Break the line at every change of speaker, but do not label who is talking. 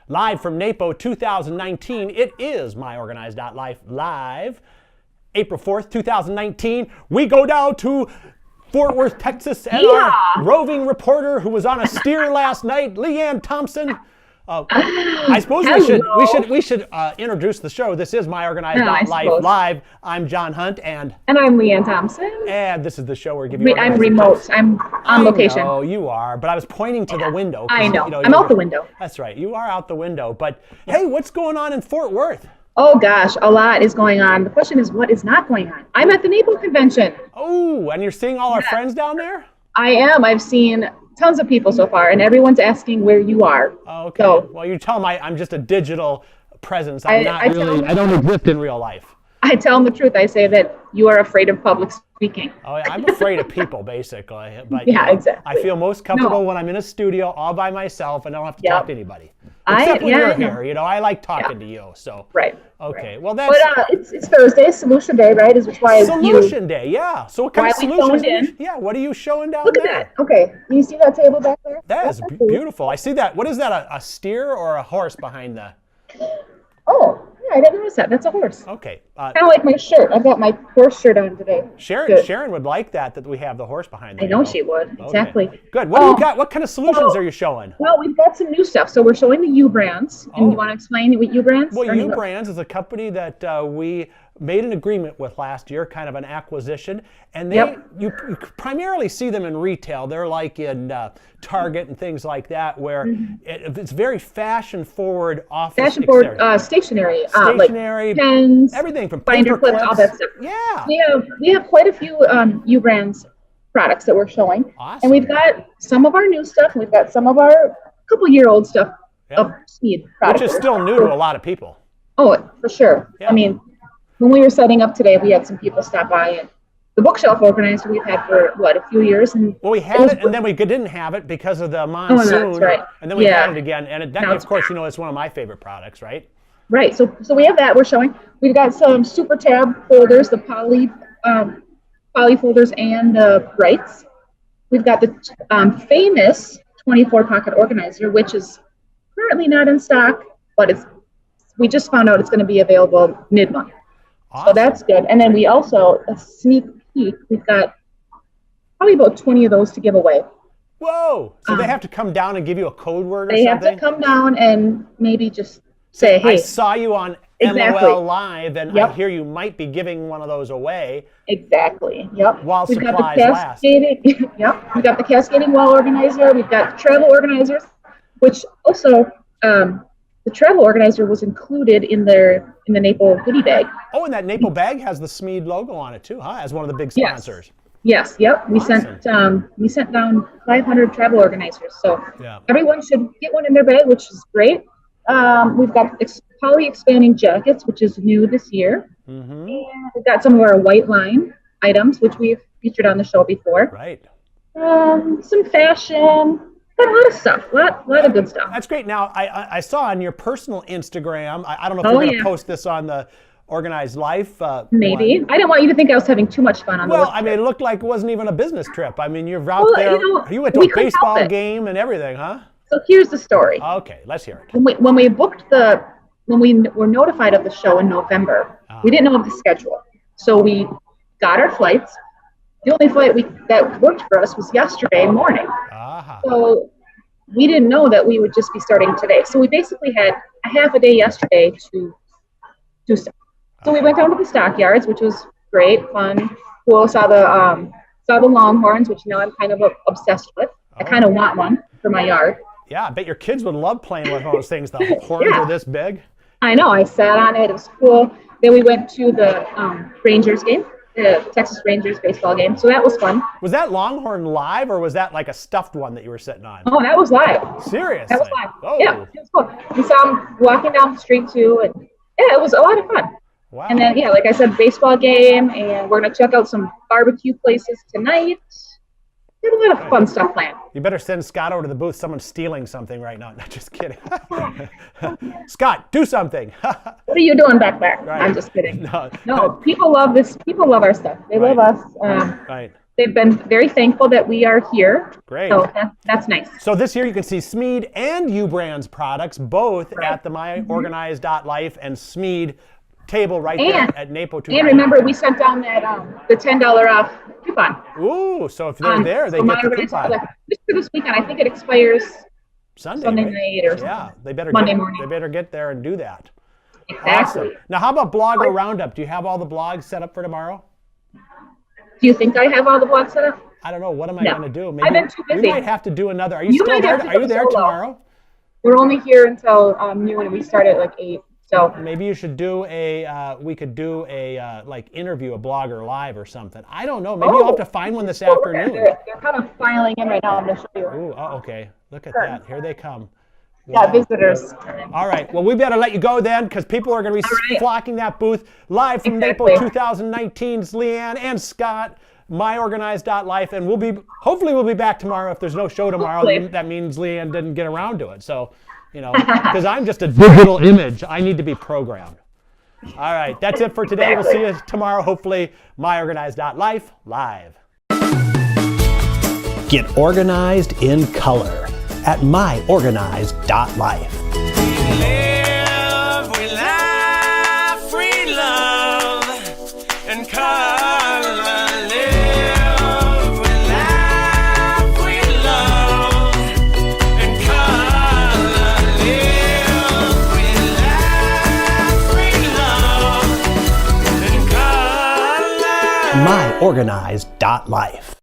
live from NAPO 2019. It is myOrganized.life live. April 4th, 2019. We go down to Fort Worth, Texas, and our roving reporter who was on a steer last night, Leanne Thompson. I suppose we should introduce the show. This is myOrganized.life live. I'm John Hunt, and
I'm Leanne Thompson.
And this is the show where we give you.
I'm remote. I'm on location.
Oh, you are. But I was pointing to the window.
I know. I'm out the window.
That's right. You are out the window. But hey, what's going on in Fort Worth?
Oh gosh, a lot is going on. The question is, what is not going on? I'm at the NAPO convention.
Oh, and you're seeing all our friends down there?
I am. I've seen tons of people so far, and everyone's asking where you are.
Oh, okay. So, well, you tell them I'm just a digital presence. I don't exist in real life.
I tell them the truth. I say that you are afraid of public speaking.
Oh, yeah, I'm afraid of people, basically. But
yeah, exactly.
I feel most comfortable when I'm in a studio all by myself and I don't have to talk to anybody. Except when you're here. You know, I like talking to you. So
right.
Okay. Well, that's.
But it's Thursday, Solution Day, right? Is why
Solution Day, yeah. So what kind of solutions? Yeah. What are you showing down there?
Look at that. Okay. Can you see that table back there?
That is beautiful. I see that. What is that? A steer or a horse behind the?
Oh. I didn't notice that. That's a horse.
Okay.
Kind of like my shirt. I've got my horse shirt on today.
Sharon would like that we have the horse behind there.
I know she would. Exactly.
Okay. Good. What do you got? What kind of solutions are you showing?
Well, we've got some new stuff. So we're showing the U brands. And you want to explain what U brands?
Well, U brands is a company that we made an agreement with last year, kind of an acquisition, and you primarily see them in retail. They're like in Target and things like that, where it's very fashion-forward office.
Fashion-forward stationery, like pens,
everything from
binder clips, all that stuff.
Yeah,
we have quite a few U brands products that we're showing, and we've got some of our new stuff, and we've got some of our couple-year-old stuff of Speed products,
which is still new to a lot of people.
Oh, for sure. Yeah. I mean, when we were setting up today, we had some people stop by, and the bookshelf organizer we've had for a few years, and
well, we had it, and then we didn't have it because of the monsoon,
that's right.
And then we had it again, and that, of course, it's one of my favorite products, right?
Right. So we have that. We're showing. We've got some Super Tab folders, the poly folders, and the Brights. We've got the famous 24 pocket organizer, which is currently not in stock, but we just found out it's going to be available mid-month. Awesome. So that's good. And then we also, a sneak peek, we've got probably about 20 of those to give away.
Whoa. So they have to come down and give you a code word or
something? They have to come down and maybe just say, hey.
I saw you on MOL Live, and I hear you might be giving one of those away.
Exactly. Yep.
While supplies last.
Yep. We've got the cascading wall organizer. We've got travel organizers, which also the travel organizer was included in the NAPO goodie bag.
Oh, and that NAPO bag has the Smeed logo on it too, huh? As one of the big sponsors.
Yes. Yep. We sent down 500 travel organizers, so everyone should get one in their bag, which is great. We've got poly expanding jackets, which is new this year. And we've got some of our white line items, which we've featured on the show before.
Right.
Some fashion. Got a lot of stuff, a lot of good stuff.
That's great. Now, I saw on your personal Instagram, I don't know if you're going to post this on the Organized Life.
Maybe. I didn't want you to think I was having too much fun on the
I mean, it looked like it wasn't even a business trip. I mean, you're out there. You went to a baseball game and everything, huh?
So here's the story.
Okay, let's hear it.
When we were notified of the show in November, we didn't know of the schedule. So we got our flights. The only flight that worked for us was yesterday morning. So we didn't know that we would just be starting today. So we basically had a half a day yesterday to do stuff. So we went down to the stockyards, which was great, fun, cool. Saw the longhorns, which I'm kind of obsessed with. I kind of want one for my yard.
Yeah, I bet your kids would love playing with those things. The horns are this big.
I know. I sat on it. It was cool. Then we went to the Rangers game. The Texas Rangers baseball game. So that was fun.
Was that Longhorn live, or was that like a stuffed one that you were sitting on?
Oh, that was live.
Seriously?
That was live.
Oh.
Yeah, it was cool. We saw them walking down the street too, and it was a lot of fun.
Wow.
And then, like I said, baseball game, and we're going to check out some barbecue places tonight. We had a lot of fun stuff planned.
You better send Scott over to the booth. Someone's stealing something right now. No, just kidding. Scott, do something.
What are you doing back there? Right. I'm just kidding. No, people love this. People love our stuff. They love us.
Right.
They've been very thankful that we are here.
Great.
So that's nice.
So this year you can see Smead and Ubrand's products both at the myOrganized.life and Smead table right there at NAPO 2.
And remember, we sent down that the $10 off coupon.
Ooh, so if they're there, they get the coupon.
Just for this weekend, I think it expires
Sunday
night or something.
Yeah, they better
Monday morning.
They better get there and do that.
Exactly.
Awesome. Now, how about Blogger Roundup? Do you have all the blogs set up for tomorrow?
Do you think I have all the blogs set up?
I don't know. What am I going to do? Maybe
I've been too busy.
We might have to do another. Are you still there? Are you there tomorrow?
We're only here until noon, and we start at like 8. So
maybe you should do a. We could do a like interview a blogger live or something. I don't know. Maybe you'll have to find one this afternoon.
They're kind of filing in right now. I'm going to show you.
Ooh, okay. Look at that. Here they come.
Wow. Yeah, visitors.
All right. Well, we better let you go then, because people are going to be flocking that booth live from NAPO 2019's Leanne and Scott, myOrganized.life, and hopefully we'll be back tomorrow. If there's no show tomorrow, then that means Leanne didn't get around to it. So, because I'm just a digital image, I need to be programmed. All right. That's it for today. We'll see you tomorrow. Hopefully, myOrganized.life live. Get organized in color at myOrganized.life.
Live, we laugh, we love, and color. Live, we laugh, we love, and color. Live, we laugh, we love, and color.
myOrganized.life.